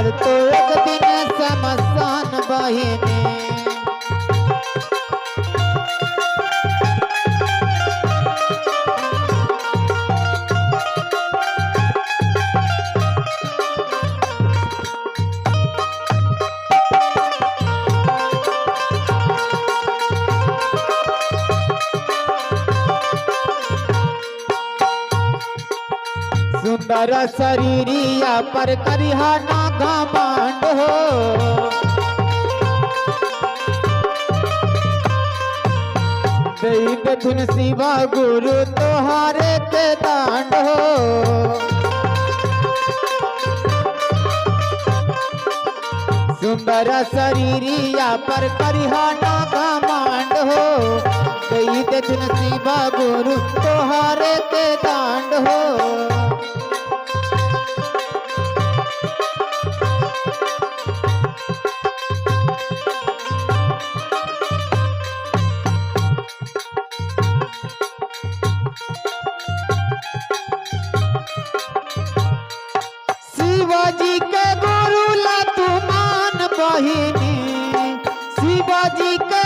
पर तो एक दिन शमशान बहिनी। सुंदर शरीरिया पर करिहा ना घमंड हो, देई धुन शिवा गुरु तोहारे के दांड हो। सुंदर शरीरिया पर करिहा ना घमंड हो, देई धुन शिवा गुरु तोहारे के दांड हो। शिवाजी के गुरु ला तू मान बहिनी, शिवाजी के